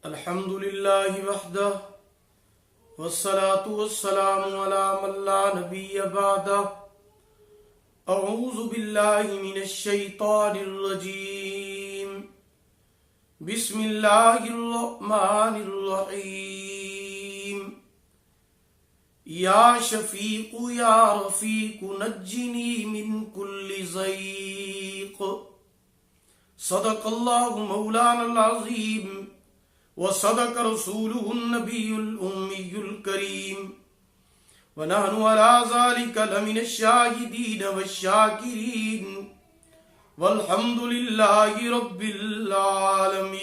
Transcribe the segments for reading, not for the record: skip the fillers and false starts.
الحمد لله وحده والصلاة والسلام على من لا نبي بعده أعوذ بالله من الشيطان الرجيم بسم الله الرحمن الرحيم يا شفيق يا رفيق نجني من كل ضيق صدق الله مولانا العظيم وصدق رسوله النبي الأمي الكريم ونحن على ذلك لمن الشاهدين والشاكرين والحمد لله رب العالمين۔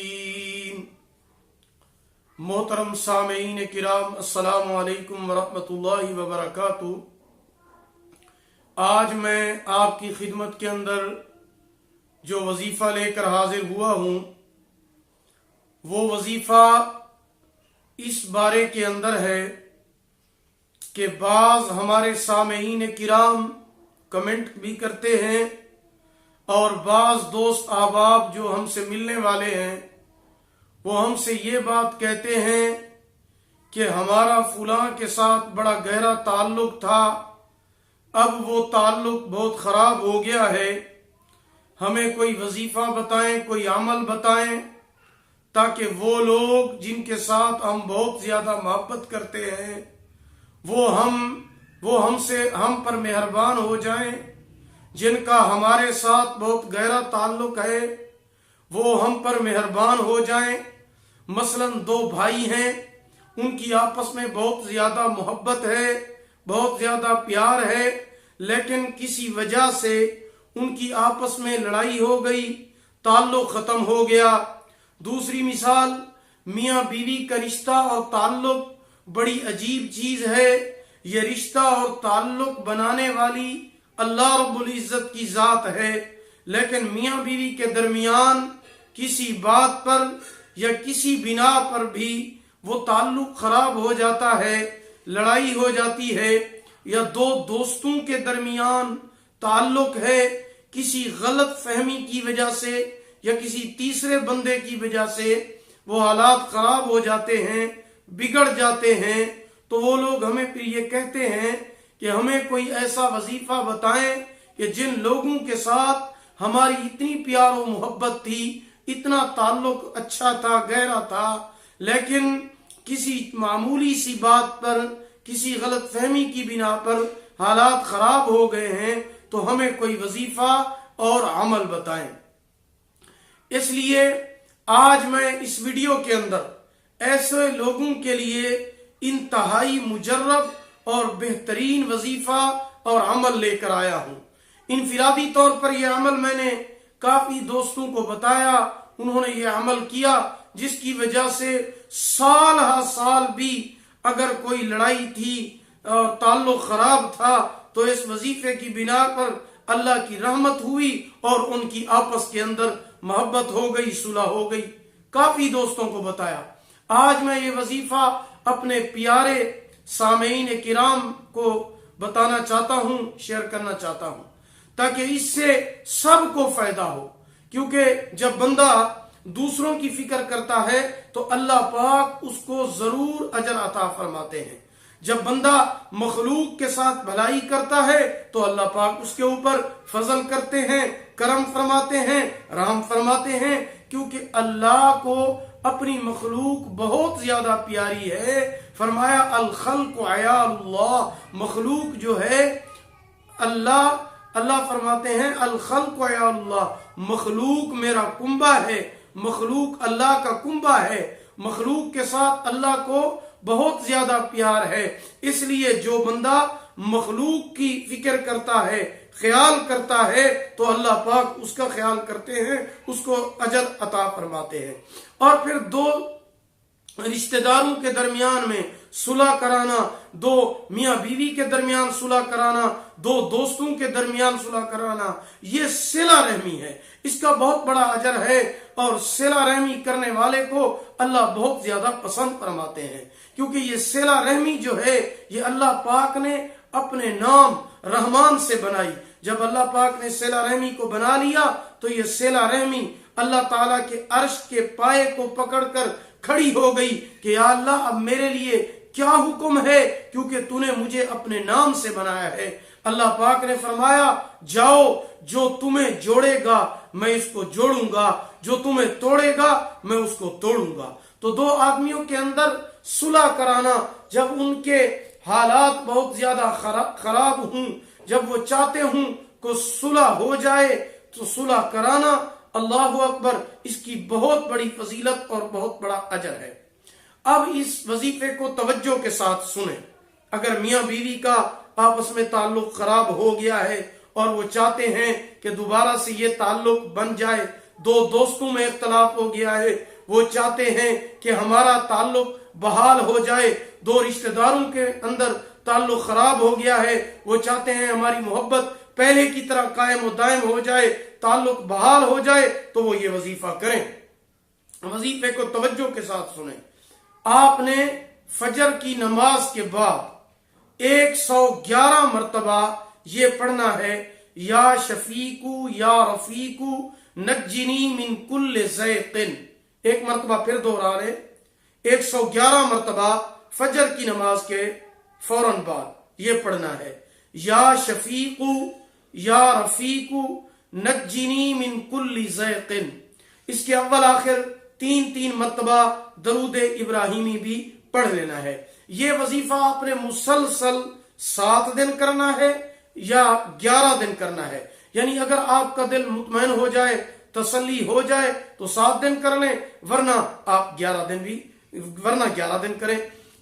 محترم سامعین کرام، السلام علیکم ورحمۃ اللہ وبرکاتہ۔ آج میں آپ کی خدمت کے اندر جو وظیفہ لے کر حاضر ہوا ہوں وہ وظیفہ اس بارے کے اندر ہے کہ بعض ہمارے سامعین کرام کمنٹ بھی کرتے ہیں اور بعض دوست احباب جو ہم سے ملنے والے ہیں وہ ہم سے یہ بات کہتے ہیں کہ ہمارا فلاں کے ساتھ بڑا گہرا تعلق تھا، اب وہ تعلق بہت خراب ہو گیا ہے، ہمیں کوئی وظیفہ بتائیں، کوئی عمل بتائیں تاکہ وہ لوگ جن کے ساتھ ہم بہت زیادہ محبت کرتے ہیں وہ ہم پر مہربان ہو جائیں، جن کا ہمارے ساتھ بہت گہرا تعلق ہے وہ ہم پر مہربان ہو جائیں۔ مثلا دو بھائی ہیں، ان کی آپس میں بہت زیادہ محبت ہے، بہت زیادہ پیار ہے، لیکن کسی وجہ سے ان کی آپس میں لڑائی ہو گئی، تعلق ختم ہو گیا۔ دوسری مثال، میاں بیوی کا رشتہ اور تعلق بڑی عجیب چیز ہے، یہ رشتہ اور تعلق بنانے والی اللہ رب العزت کی ذات ہے، لیکن میاں بیوی کے درمیان کسی بات پر یا کسی بنا پر بھی وہ تعلق خراب ہو جاتا ہے، لڑائی ہو جاتی ہے، یا دو دوستوں کے درمیان تعلق ہے، کسی غلط فہمی کی وجہ سے یا کسی تیسرے بندے کی وجہ سے وہ حالات خراب ہو جاتے ہیں، بگڑ جاتے ہیں، تو وہ لوگ ہمیں پھر یہ کہتے ہیں کہ ہمیں کوئی ایسا وظیفہ بتائیں کہ جن لوگوں کے ساتھ ہماری اتنی پیار و محبت تھی، اتنا تعلق اچھا تھا، گہرا تھا، لیکن کسی معمولی سی بات پر، کسی غلط فہمی کی بنا پر حالات خراب ہو گئے ہیں، تو ہمیں کوئی وظیفہ اور عمل بتائیں۔ اس لیے آج میں اس ویڈیو کے اندر ایسے لوگوں کے لیے انتہائی مجرب اور بہترین وظیفہ اور عمل لے کر آیا ہوں۔ انفرادی طور پر یہ عمل میں نے کافی دوستوں کو بتایا، انہوں نے یہ عمل کیا، جس کی وجہ سے سال ہر سال بھی اگر کوئی لڑائی تھی اور تعلق خراب تھا تو اس وظیفے کی بنا پر اللہ کی رحمت ہوئی اور ان کی آپس کے اندر محبت ہو گئی، صلح ہو گئی۔ کافی دوستوں کو بتایا۔ آج میں یہ وظیفہ اپنے پیارے سامعین کرام کو بتانا چاہتا ہوں، شیئر کرنا چاہتا ہوں، تاکہ اس سے سب کو فائدہ ہو، کیونکہ جب بندہ دوسروں کی فکر کرتا ہے تو اللہ پاک اس کو ضرور اجر عطا فرماتے ہیں۔ جب بندہ مخلوق کے ساتھ بھلائی کرتا ہے تو اللہ پاک اس کے اوپر فضل کرتے ہیں، کرم فرماتے ہیں، رحم فرماتے ہیں، کیونکہ اللہ کو اپنی مخلوق بہت زیادہ پیاری ہے۔ فرمایا الخلق عیال اللہ، مخلوق جو ہے اللہ فرماتے ہیں الخلق عیال اللہ، مخلوق میرا کنبہ ہے، مخلوق اللہ کا کنبہ ہے، مخلوق کے ساتھ اللہ کو بہت زیادہ پیار ہے۔ اس لیے جو بندہ مخلوق کی فکر کرتا ہے، خیال کرتا ہے، تو اللہ پاک اس کا خیال کرتے ہیں، اس کو اجر عطا فرماتے ہیں۔ اور پھر دو رشتہ داروں کے درمیان میں صلح کرانا، دو میاں بیوی کے درمیان صلح کرانا، دو دوستوں کے درمیان صلح کرانا، یہ صلہ رحمی ہے، اس کا بہت بڑا اجر ہے، اور صلہ رحمی کرنے والے کو اللہ بہت زیادہ پسند فرماتے ہیں، کیونکہ یہ صلہ رحمی جو ہے یہ اللہ پاک نے اپنے نام رحمان سے بنائی۔ جب اللہ پاک نے صلہ رحمی کو بنا لیا تو یہ صلہ رحمی اللہ تعالیٰ کے عرش کے پائے کو پکڑ کر کھڑی ہو گئی کہ یا اللہ اب میرے لیے کیا حکم ہے، کیونکہ تو نے مجھے اپنے نام سے بنایا ہے۔ اللہ پاک نے فرمایا جاؤ، جو تمہیں جوڑے گا میں اس کو جوڑوں گا، جو تمہیں توڑے گا میں اس کو توڑوں گا۔ تو دو آدمیوں کے اندر صلح کرانا، جب ان کے حالات بہت زیادہ خراب ہوں، جب وہ چاہتے ہوں کہ صلح ہو جائے، تو صلح کرانا، اللہ اکبر، اس کی بہت بڑی فضیلت اور بہت بڑا اجر ہے۔ اب اس وظیفے کو توجہ کے ساتھ سنیں۔ اگر میاں بیوی کا آپس میں تعلق خراب ہو گیا ہے اور وہ چاہتے ہیں کہ دوبارہ سے یہ تعلق بن جائے، دو دوستوں میں اختلاف ہو گیا ہے، وہ چاہتے ہیں کہ ہمارا تعلق بحال ہو جائے، دو رشتہ داروں کے اندر تعلق خراب ہو گیا ہے، وہ چاہتے ہیں ہماری محبت پہلے کی طرح قائم و دائم ہو جائے، تعلق بحال ہو جائے، تو وہ یہ وظیفہ کریں۔ وظیفے کو توجہ کے ساتھ سنیں۔ آپ نے فجر کی نماز کے بعد 111 مرتبہ یہ پڑھنا ہے، یا شفیقو یا رفیقو نجنی من کل ضیق۔ ایک مرتبہ پھر دوہرا رہے، 111 مرتبہ فجر کی نماز کے فوراً بعد یہ پڑھنا ہے، یا شفیقو یا رفیقو نجنی من کل ضیق۔ اس کے اول آخر 3 مرتبہ درود ابراہیمی بھی پڑھ لینا ہے۔ یہ وظیفہ آپ نے مسلسل 7 دن کرنا ہے یا 11 دن کرنا ہے، یعنی اگر آپ کا دل مطمئن ہو جائے، تسلی ہو جائے تو 7 دن کر لیں، ورنہ آپ 11 دن کریں۔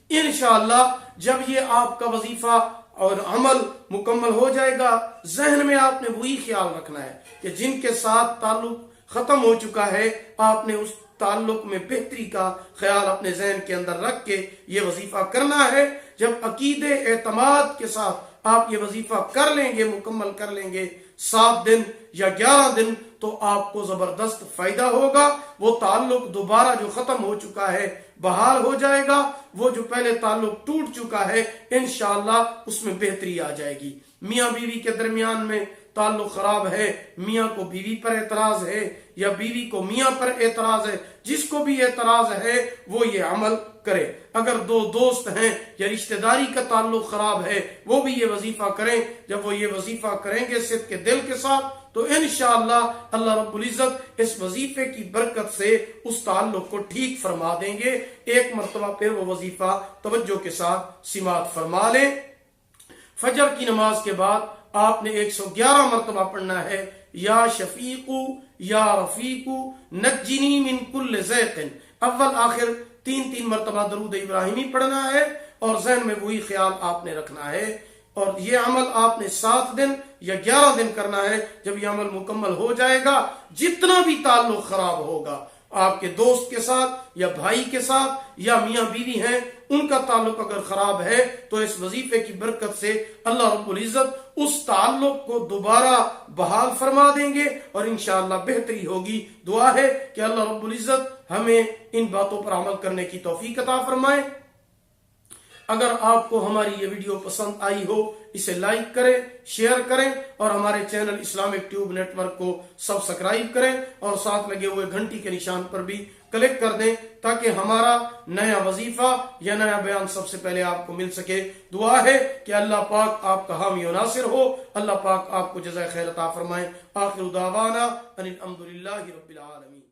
انشاءاللہ جب یہ آپ کا وظیفہ اور عمل مکمل ہو جائے گا، ذہن میں آپ نے وہی خیال رکھنا ہے کہ جن کے ساتھ تعلق ختم ہو چکا ہے، آپ نے اس تعلق میں بہتری کا خیال اپنے ذہن کے اندر رکھ کے یہ وظیفہ کرنا ہے۔ جب عقیدے اعتماد کے ساتھ آپ یہ وظیفہ کر لیں گے، مکمل کر لیں گے 7 دن یا 11 دن، تو آپ کو زبردست فائدہ ہوگا۔ وہ تعلق دوبارہ جو ختم ہو چکا ہے بحال ہو جائے گا، وہ جو پہلے تعلق ٹوٹ چکا ہے انشاءاللہ اس میں بہتری آ جائے گی۔ میاں بیوی کے درمیان میں تعلق خراب ہے، میاں کو بیوی پر اعتراض ہے یا بیوی کو میاں پر اعتراض ہے، جس کو بھی اعتراض ہے وہ یہ عمل کرے۔ اگر 2 دوست ہیں یا رشتہ داری کا تعلق خراب ہے، وہ بھی یہ وظیفہ کریں۔ جب وہ یہ وظیفہ کریں گے صدق کے دل کے ساتھ، تو انشاءاللہ اللہ رب العزت اس وظیفے کی برکت سے اس تعلق کو ٹھیک فرما دیں گے۔ ایک مرتبہ پھر وہ وظیفہ توجہ کے ساتھ سماعت فرما لیں۔ فجر کی نماز کے بعد آپ نے 111 مرتبہ پڑھنا ہے، یا شفیقو یا رفیقو نجنی من کل ضیق۔ اول آخر 3 مرتبہ درود ابراہیمی پڑھنا ہے اور ذہن میں وہی خیال آپ نے رکھنا ہے، اور یہ عمل آپ نے 7 دن یا 11 دن کرنا ہے۔ جب یہ عمل مکمل ہو جائے گا، جتنا بھی تعلق خراب ہوگا آپ کے دوست کے ساتھ یا بھائی کے ساتھ یا میاں بیوی ہیں، ان کا تعلق اگر خراب ہے تو اس وظیفے کی برکت سے اللہ رب العزت اس تعلق کو دوبارہ بحال فرما دیں گے اور انشاءاللہ بہتری ہوگی۔ دعا ہے کہ اللہ رب العزت ہمیں ان باتوں پر عمل کرنے کی توفیق عطا فرمائے۔ اگر آپ کو ہماری یہ ویڈیو پسند آئی ہو، اسے لائک کریں، شیئر کریں اور ہمارے channel Islamic tube network کو سبسکرائب کریں اور ساتھ لگے ہوئے گھنٹی کے نشان پر بھی کلک کر دیں تاکہ ہمارا نیا وظیفہ یا نیا بیان سب سے پہلے آپ کو مل سکے۔ دعا ہے کہ اللہ پاک آپ کا حامی و ناصر ہو، اللہ پاک آپ کو جزائے خیر عطا فرمائے۔ آخر دعوانا ان الحمدللہ رب العالمین۔